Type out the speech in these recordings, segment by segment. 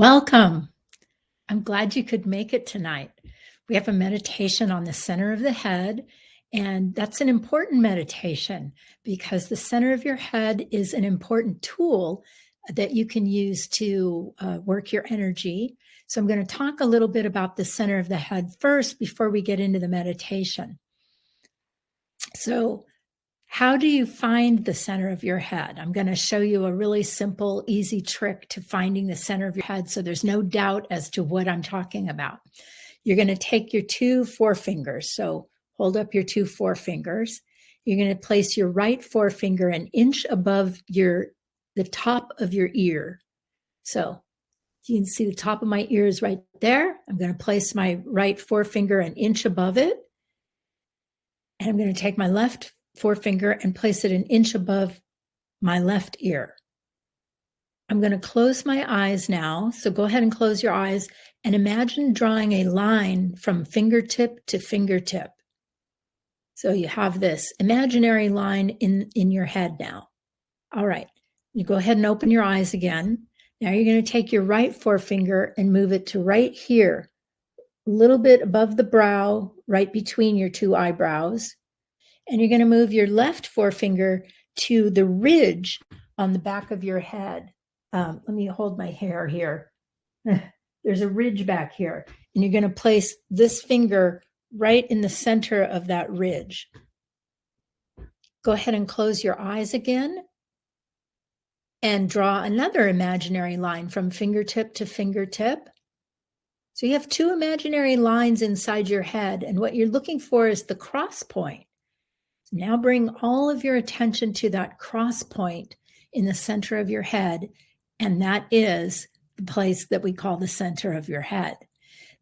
Welcome. I'm glad you could make it tonight. We have a meditation on the center of the head, and that's an important meditation because the center of your head is an important tool that you can use to work your energy. So I'm going to talk a little bit about the center of the head first before we get into the meditation. So how do you find the center of your head? I'm going to show you a really simple, easy trick to finding the center of your head so there's no doubt as to what I'm talking about. You're going to take your two forefingers. So hold up your two forefingers. You're going to place your right forefinger an inch above the top of your ear. So you can see the top of my ear is right there. I'm going to place my right forefinger an inch above it. And I'm going to take my left forefinger and place it an inch above my left ear. I'm going to close my eyes now. So go ahead and close your eyes and imagine drawing a line from fingertip to fingertip. So you have this imaginary line in your head now. All right. You go ahead and open your eyes again. Now you're going to take your right forefinger and move it to right here, a little bit above the brow, right between your two eyebrows. And you're going to move your left forefinger to the ridge on the back of your head. Let me hold my hair here. There's a ridge back here. And you're going to place this finger right in the center of that ridge. Go ahead and close your eyes again and draw another imaginary line from fingertip to fingertip. So you have two imaginary lines inside your head. And what you're looking for is the cross point. Now bring all of your attention to that cross point in the center of your head, and that is the place that we call the center of your head.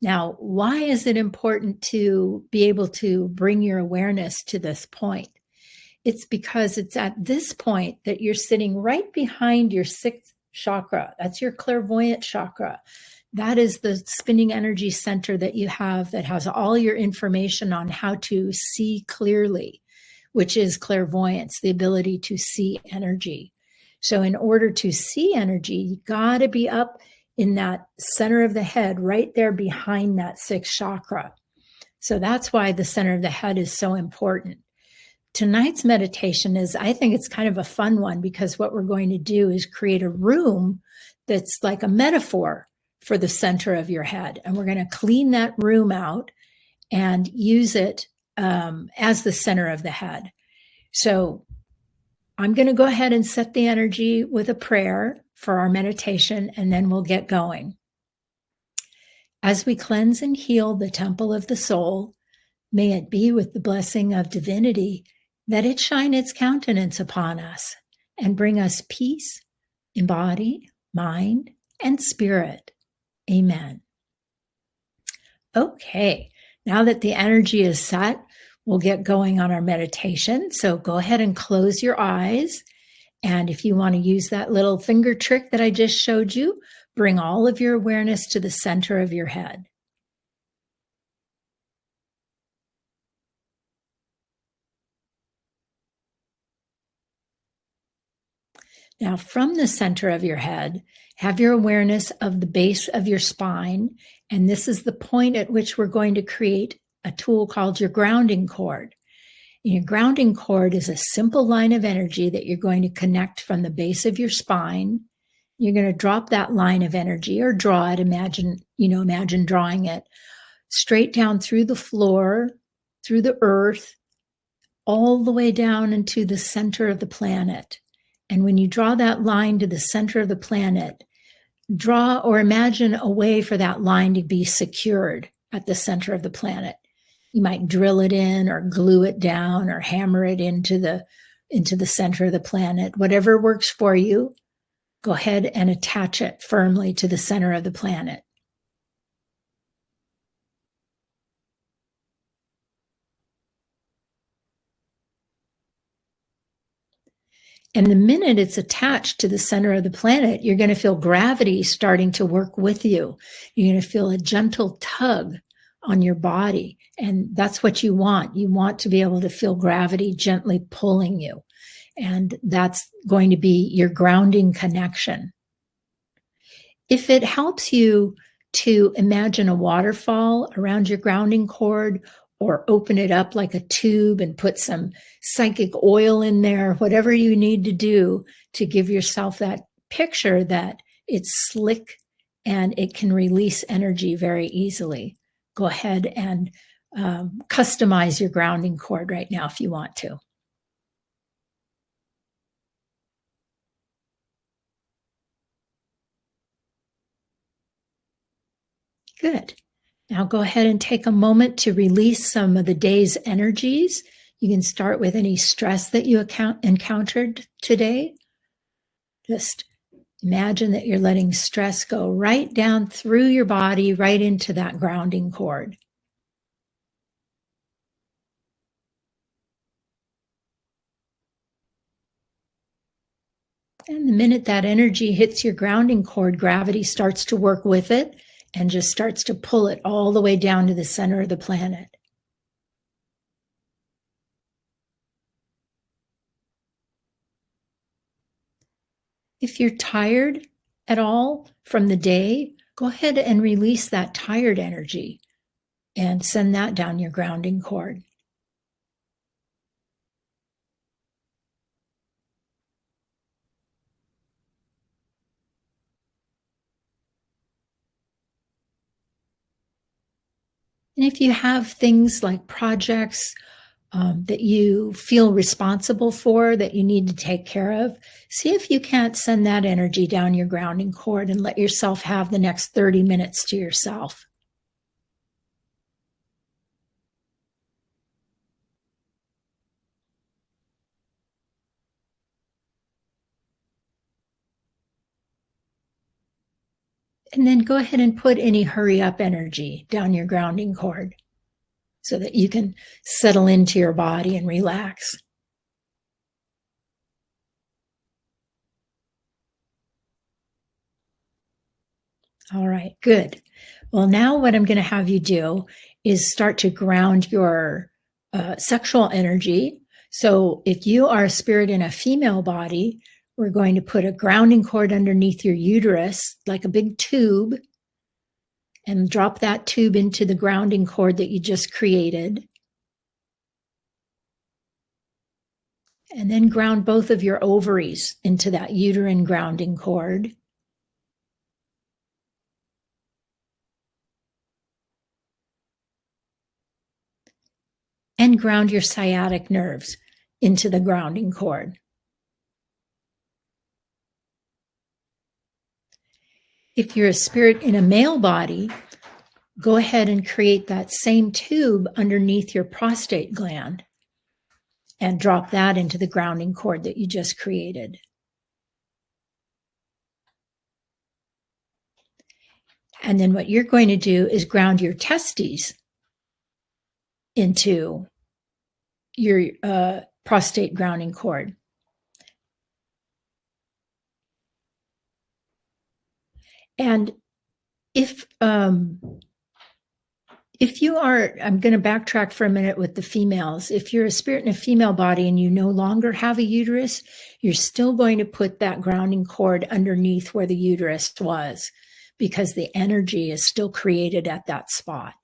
Now, why is it important to be able to bring your awareness to this point? It's because it's at this point that you're sitting right behind your sixth chakra. That's your clairvoyant chakra. That is the spinning energy center that you have that has all your information on how to see clearly, which is clairvoyance, the ability to see energy. So in order to see energy, you got to be up in that center of the head, right there behind that sixth chakra. So that's why the center of the head is so important. Tonight's meditation I think it's kind of a fun one because what we're going to do is create a room that's like a metaphor for the center of your head. And we're going to clean that room out and use it as the center of the head. So I'm going to go ahead and set the energy with a prayer for our meditation, and then we'll get going. As we cleanse and heal the temple of the soul, may it be with the blessing of divinity that it shine its countenance upon us and bring us peace in body, mind, and spirit. Amen. Okay. Now that the energy is set, we'll get going on our meditation. So go ahead and close your eyes. And if you want to use that little finger trick that I just showed you, bring all of your awareness to the center of your head. Now, from the center of your head, have your awareness of the base of your spine. And this is the point at which we're going to create a tool called your grounding cord. And your grounding cord is a simple line of energy that you're going to connect from the base of your spine. You're going to drop that line of energy or draw it. Imagine drawing it straight down through the floor, through the earth, all the way down into the center of the planet. And when you draw that line to the center of the planet, draw or imagine a way for that line to be secured at the center of the planet. You might drill it in or glue it down or hammer it into the center of the planet. Whatever works for you, go ahead and attach it firmly to the center of the planet. And the minute it's attached to the center of the planet, you're going to feel gravity starting to work with you. You're going to feel a gentle tug on your body. And that's what you want. You want to be able to feel gravity gently pulling you. And that's going to be your grounding connection. If it helps you to imagine a waterfall around your grounding cord or open it up like a tube and put some psychic oil in there, whatever you need to do to give yourself that picture that it's slick and it can release energy very easily. Go ahead and customize your grounding cord right now if you want to. Good. Now go ahead and take a moment to release some of the day's energies. You can start with any stress that you encountered today. Just imagine that you're letting stress go right down through your body, right into that grounding cord. And the minute that energy hits your grounding cord, gravity starts to work with it and just starts to pull it all the way down to the center of the planet. If you're tired at all from the day, go ahead and release that tired energy and send that down your grounding cord. And if you have things like projects that you feel responsible for, that you need to take care of, see if you can't send that energy down your grounding cord and let yourself have the next 30 minutes to yourself. And then go ahead and put any hurry up energy down your grounding cord so that you can settle into your body and relax. All right, good. Well, now what I'm going to have you do is start to ground your sexual energy. So if you are a spirit in a female body, we're going to put a grounding cord underneath your uterus, like a big tube, and drop that tube into the grounding cord that you just created. And then ground both of your ovaries into that uterine grounding cord. And ground your sciatic nerves into the grounding cord. If you're a spirit in a male body, go ahead and create that same tube underneath your prostate gland and drop that into the grounding cord that you just created. And then what you're going to do is ground your testes into your prostate grounding cord. And if you are, I'm going to backtrack for a minute with the females. If you're a spirit in a female body and you no longer have a uterus, you're still going to put that grounding cord underneath where the uterus was, because the energy is still created at that spot.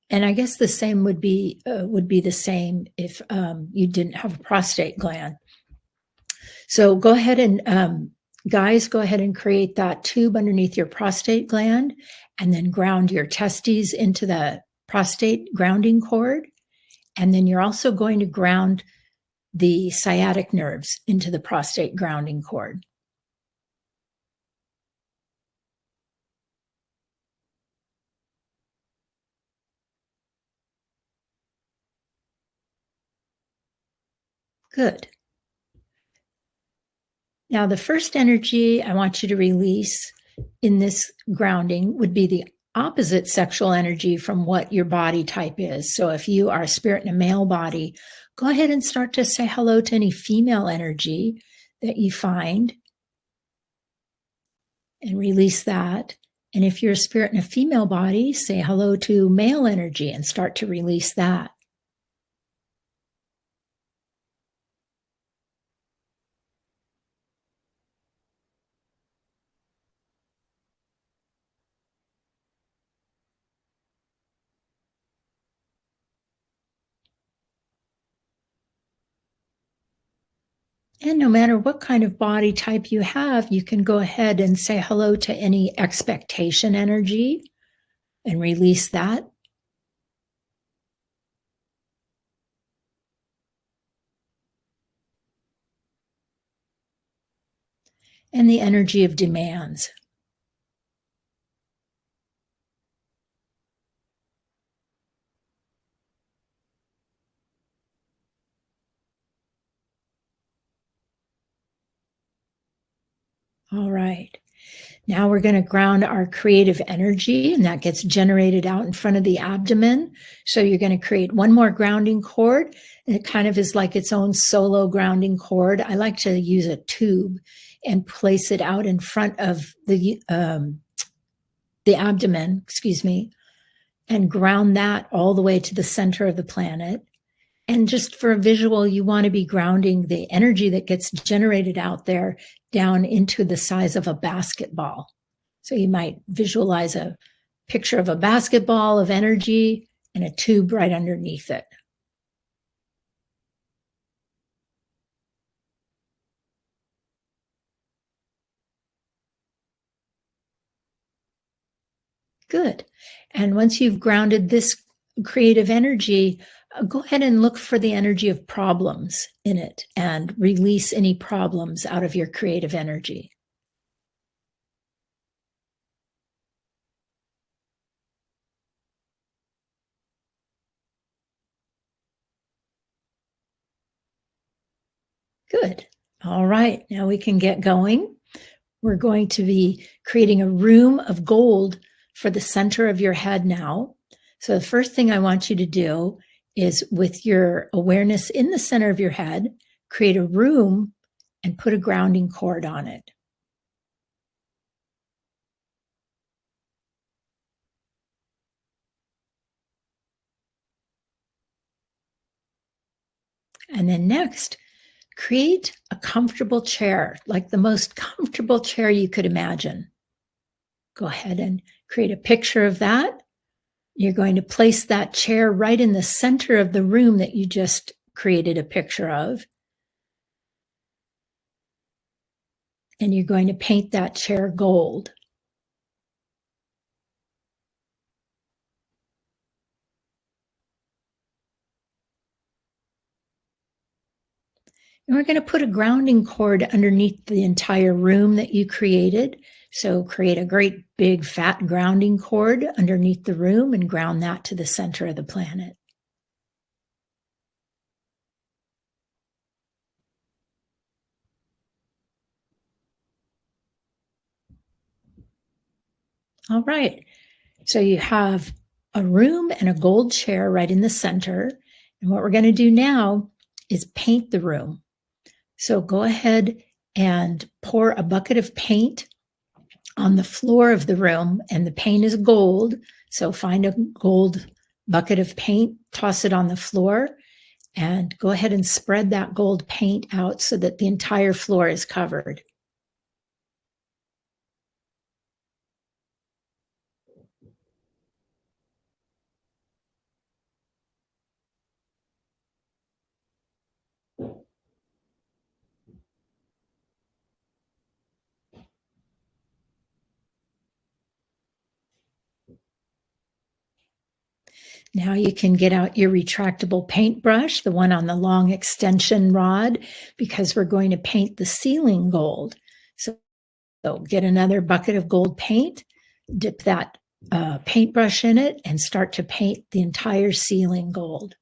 And I guess the same would be the same if you didn't have a prostate gland. So go ahead and guys, go ahead and create that tube underneath your prostate gland, and then ground your testes into the prostate grounding cord. And then you're also going to ground the sciatic nerves into the prostate grounding cord. Good. Now, the first energy I want you to release in this grounding would be the opposite sexual energy from what your body type is. So if you are a spirit in a male body, go ahead and start to say hello to any female energy that you find and release that. And if you're a spirit in a female body, say hello to male energy and start to release that. And no matter what kind of body type you have, you can go ahead and say hello to any expectation energy and release that. And the energy of demands. All right. Now we're going to ground our creative energy, and that gets generated out in front of the abdomen. So you're going to create one more grounding cord, and it kind of is like its own solo grounding cord. I like to use a tube and place it out in front of the abdomen, excuse me, and ground that all the way to the center of the planet. And just for a visual, you want to be grounding the energy that gets generated out there down into the size of a basketball. So you might visualize a picture of a basketball of energy and a tube right underneath it. Good. And once you've grounded this creative energy, go ahead and look for the energy of problems in it and release any problems out of your creative energy. Good. All right. Now we can get going. We're going to be creating a room of gold for the center of your head now. So the first thing I want you to do is, with your awareness in the center of your head, create a room and put a grounding cord on it. And then next, create a comfortable chair, like the most comfortable chair you could imagine. Go ahead and create a picture of that. You're going to place that chair right in the center of the room that you just created a picture of. And you're going to paint that chair gold. And we're going to put a grounding cord underneath the entire room that you created. So create a great big fat grounding cord underneath the room and ground that to the center of the planet. All right. So you have a room and a gold chair right in the center. And what we're going to do now is paint the room. So go ahead and pour a bucket of paint on the floor of the room, and the paint is gold. So find a gold bucket of paint, toss it on the floor, and go ahead and spread that gold paint out so that the entire floor is covered. Now you can get out your retractable paintbrush, the one on the long extension rod, because we're going to paint the ceiling gold. So get another bucket of gold paint, dip that paintbrush in it, and start to paint the entire ceiling gold.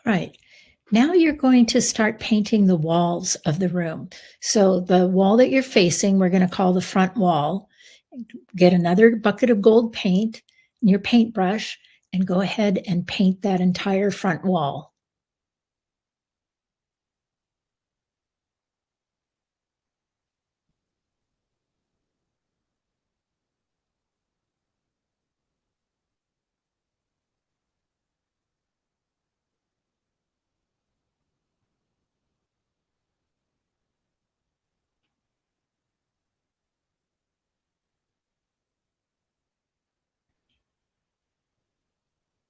All right. Now you're going to start painting the walls of the room. So the wall that you're facing, we're going to call the front wall. Get another bucket of gold paint and your paintbrush and go ahead and paint that entire front wall.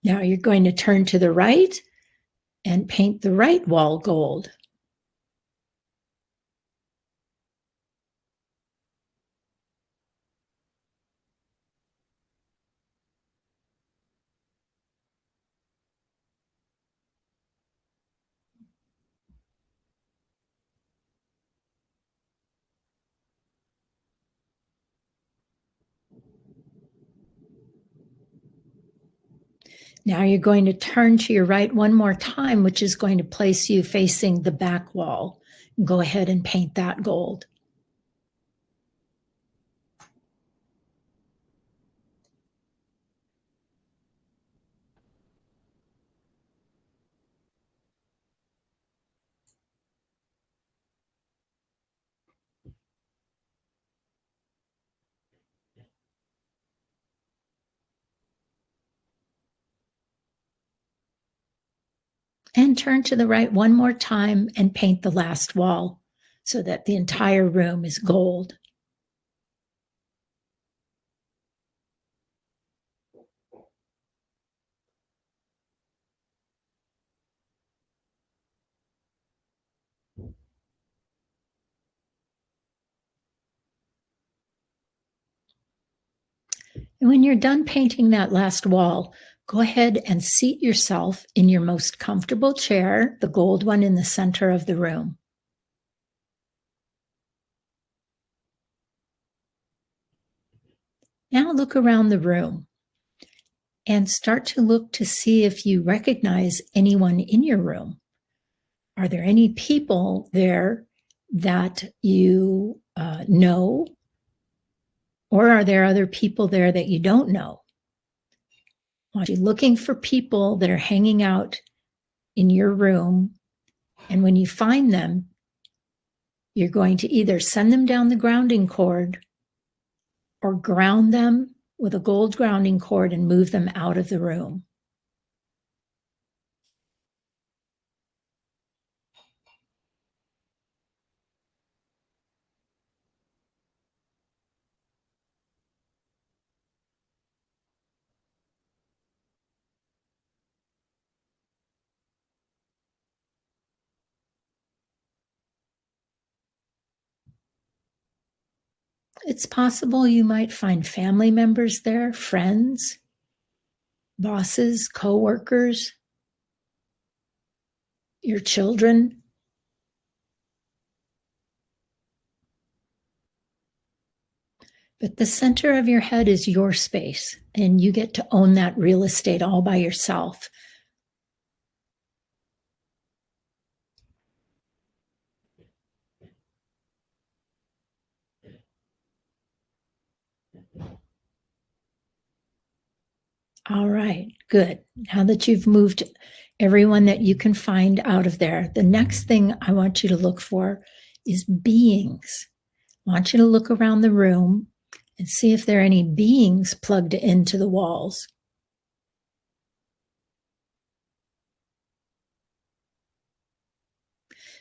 Now you're going to turn to the right and paint the right wall gold. Now you're going to turn to your right one more time, which is going to place you facing the back wall. Go ahead and paint that gold. And turn to the right one more time and paint the last wall so that the entire room is gold. And when you're done painting that last wall, go ahead and seat yourself in your most comfortable chair, the gold one in the center of the room. Now look around the room and start to look to see if you recognize anyone in your room. Are there any people there that you know? Or are there other people there that you don't know? I want you looking for people that are hanging out in your room. And when you find them, you're going to either send them down the grounding cord or ground them with a gold grounding cord and move them out of the room. It's possible you might find family members there, friends, bosses, coworkers, your children. But the center of your head is your space, and you get to own that real estate all by yourself. All right, good. Now that you've moved everyone that you can find out of there, the next thing I want you to look for is beings. I want you to look around the room and see if there are any beings plugged into the walls.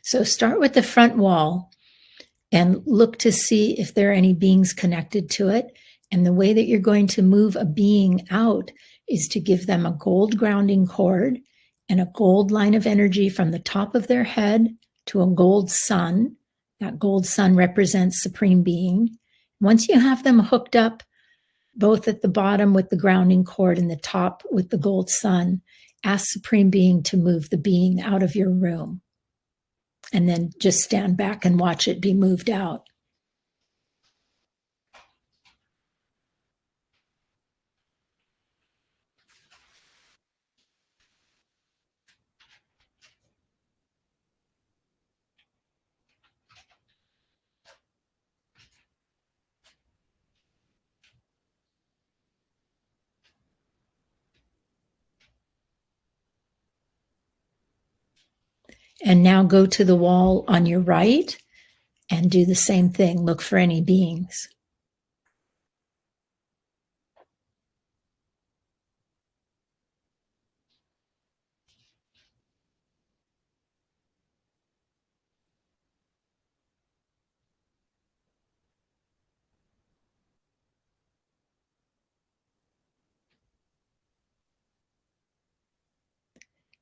So start with the front wall and look to see if there are any beings connected to it. And the way that you're going to move a being out is to give them a gold grounding cord and a gold line of energy from the top of their head to a gold sun. That gold sun represents Supreme Being. Once you have them hooked up, both at the bottom with the grounding cord and the top with the gold sun, ask Supreme Being to move the being out of your room. And then just stand back and watch it be moved out. And now go to the wall on your right and do the same thing. Look for any beings.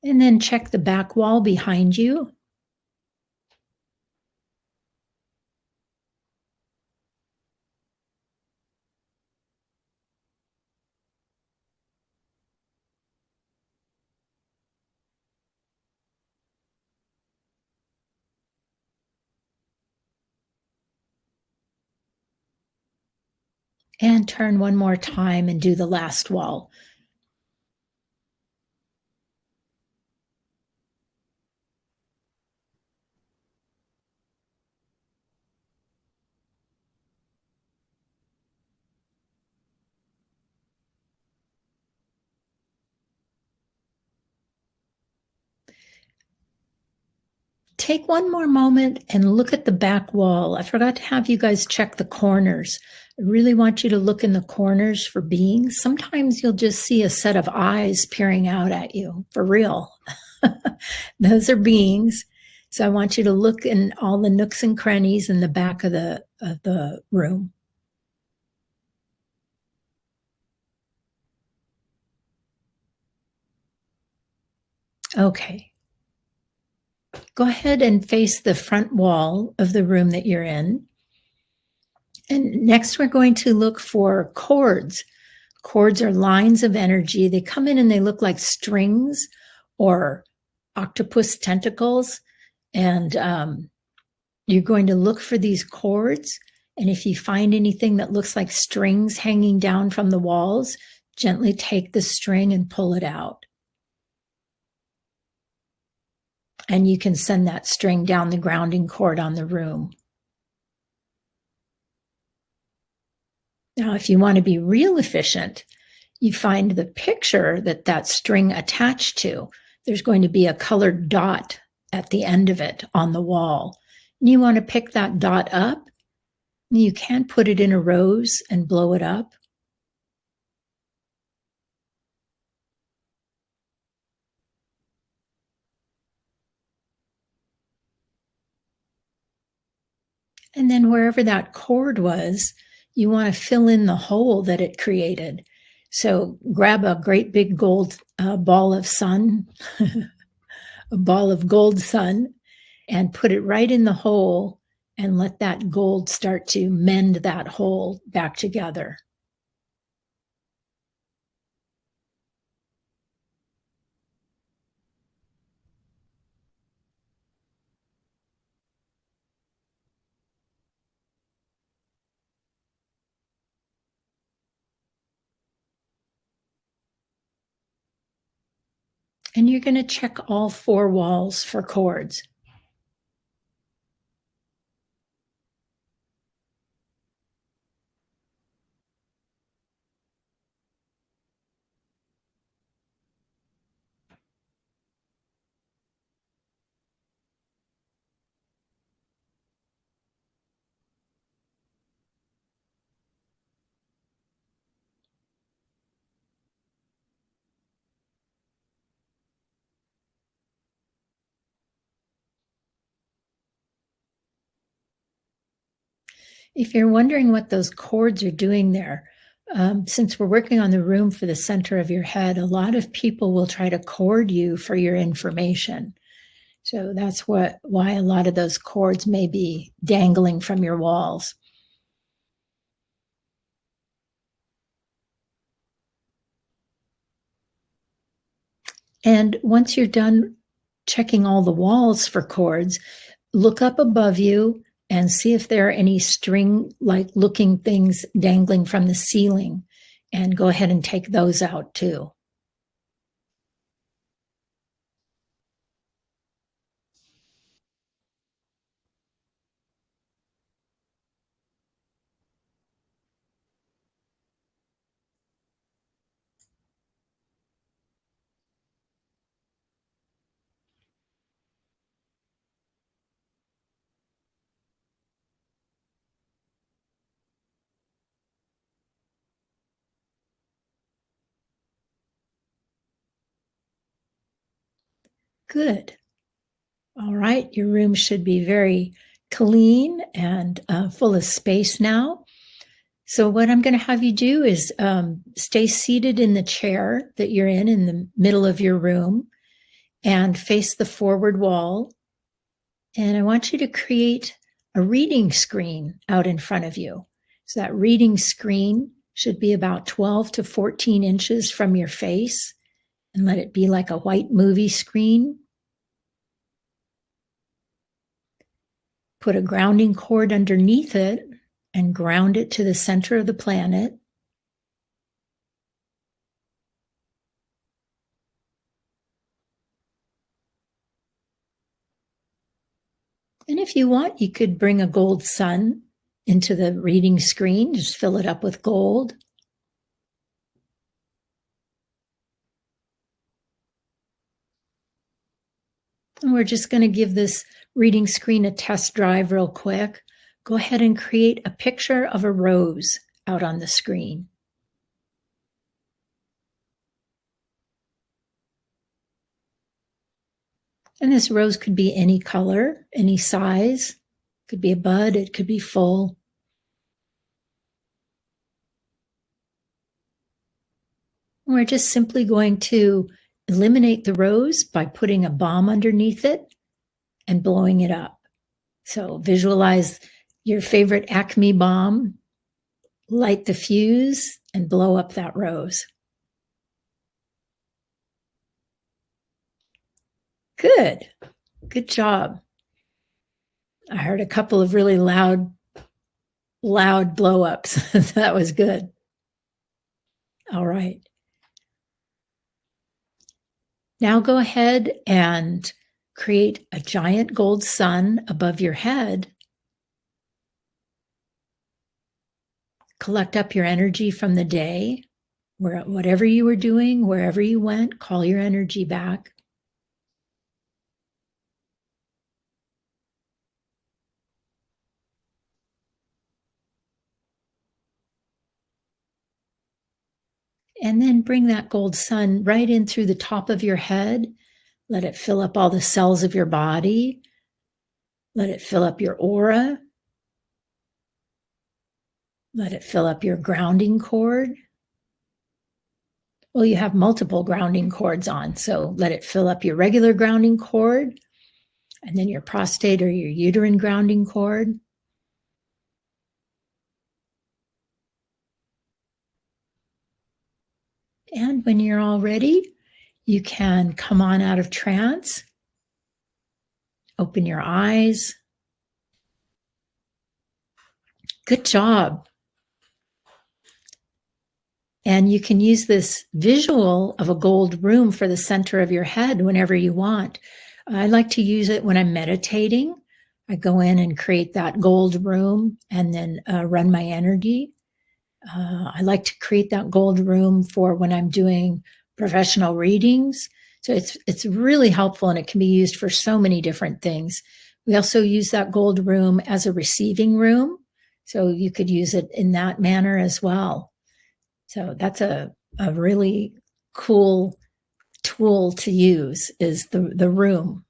And then check the back wall behind you. And turn one more time and do the last wall. Take one more moment and look at the back wall. I forgot to have you guys check the corners. I really want you to look in the corners for beings. Sometimes you'll just see a set of eyes peering out at you, for real. Those are beings. So I want you to look in all the nooks and crannies in the back of the room. Okay. Go ahead and face the front wall of the room that you're in. And next, we're going to look for cords. Cords are lines of energy. They come in and they look like strings or octopus tentacles. And you're going to look for these cords. And if you find anything that looks like strings hanging down from the walls, gently take the string and pull it out. And you can send that string down the grounding cord on the room. Now, if you want to be real efficient, you find the picture that string attached to. There's going to be a colored dot at the end of it on the wall. And you want to pick that dot up. You can put it in a rose and blow it up. And then wherever that cord was, you want to fill in the hole that it created. So grab a great big gold ball of sun, a ball of gold sun, and put it right in the hole and let that gold start to mend that hole back together. And you're going to check all 4 walls for cords. If you're wondering what those cords are doing there, since we're working on the room for the center of your head, a lot of people will try to cord you for your information. So that's why a lot of those cords may be dangling from your walls. And once you're done checking all the walls for cords, look up above you and see if there are any string-like looking things dangling from the ceiling, and go ahead and take those out too. Good. All right, your room should be very clean and full of space now. So what I'm going to have you do is stay seated in the chair that you're in the middle of your room. and face the forward wall. And I want you to create a reading screen out in front of you. So that reading screen should be about 12 to 14 inches from your face, and let it be like a white movie screen. Put a grounding cord underneath it and ground it to the center of the planet. And if you want, you could bring a gold sun into the reading screen, just fill it up with gold. And we're just going to give this reading screen a test drive real quick. Go ahead and create a picture of a rose out on the screen. And this rose could be any color, any size. It could be a bud, it could be full. We're just simply going to eliminate the rose by putting a bomb underneath it and blowing it up. So visualize your favorite Acme bomb, light the fuse, and blow up that rose. Good. Good job. I heard a couple of really loud blow-ups. That was good. All right. Now go ahead and create a giant gold sun above your head. Collect up your energy from the day, whatever you were doing, wherever you went, call your energy back. And then bring that gold sun right in through the top of your head. Let it fill up all the cells of your body. Let it fill up your aura. Let it fill up your grounding cord. Well, you have multiple grounding cords on, so let it fill up your regular grounding cord, and then your prostate or your uterine grounding cord. And when you're all ready, you can come on out of trance. Open your eyes. Good job. And you can use this visual of a gold room for the center of your head whenever you want. I like to use it when I'm meditating. I go in and create that gold room and then run my energy. I like to create that gold room for when I'm doing professional readings. So it's really helpful, and it can be used for so many different things. We also use that gold room as a receiving room. So you could use it in that manner as well. So that's a really cool tool to use, is the room.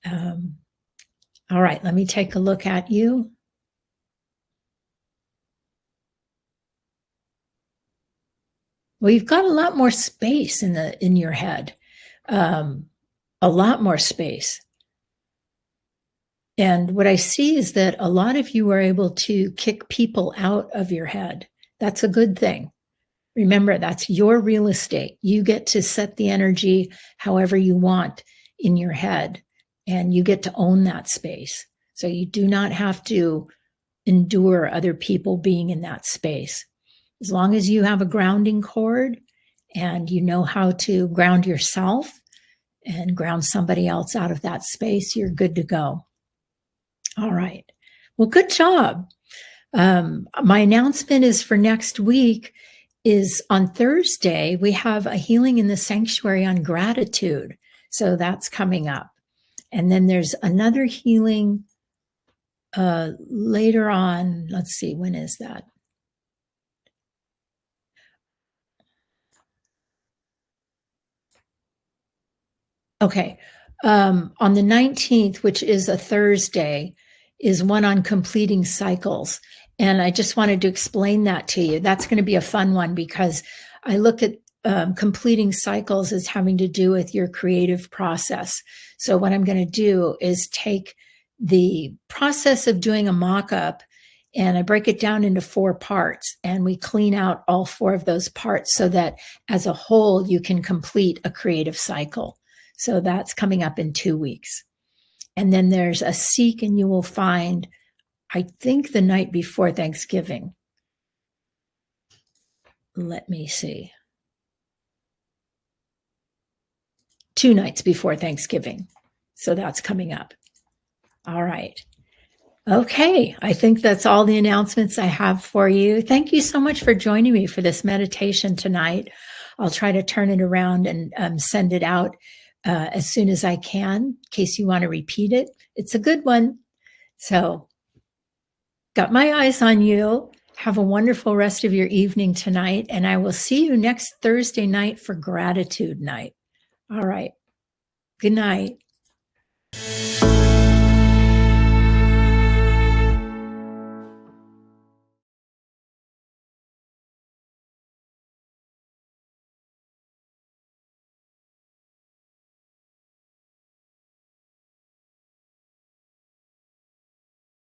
All right, let me take a look at you. Well, you've got a lot more space in your head, a lot more space. And what I see is that a lot of you are able to kick people out of your head. That's a good thing. Remember, that's your real estate. You get to set the energy however you want in your head, and you get to own that space. So you do not have to endure other people being in that space. As long as you have a grounding cord and you know how to ground yourself and ground somebody else out of that space, you're good to go. All right. Well, good job. My announcement is for next week is on Thursday. We have a healing in the sanctuary on gratitude. So that's coming up. And then there's another healing later on. Let's see, when is that? Okay. On the 19th, which is a Thursday, is one on completing cycles. And I just wanted to explain that to you. That's going to be a fun one, because I look at completing cycles is having to do with your creative process. So what I'm going to do is take the process of doing a mock-up and I break it down into 4 parts, and we clean out all 4 of those parts so that as a whole, you can complete a creative cycle. So that's coming up in 2 weeks. And then there's a seek and you will find, I think, the night before Thanksgiving. Let me see. 2 nights before Thanksgiving. So that's coming up. All right. Okay. I think that's all the announcements I have for you. Thank you so much for joining me for this meditation tonight. I'll try to turn it around and send it out as soon as I can, in case you want to repeat it. It's a good one. So, got my eyes on you. Have a wonderful rest of your evening tonight, and I will see you next Thursday night for gratitude night. All right. Good night.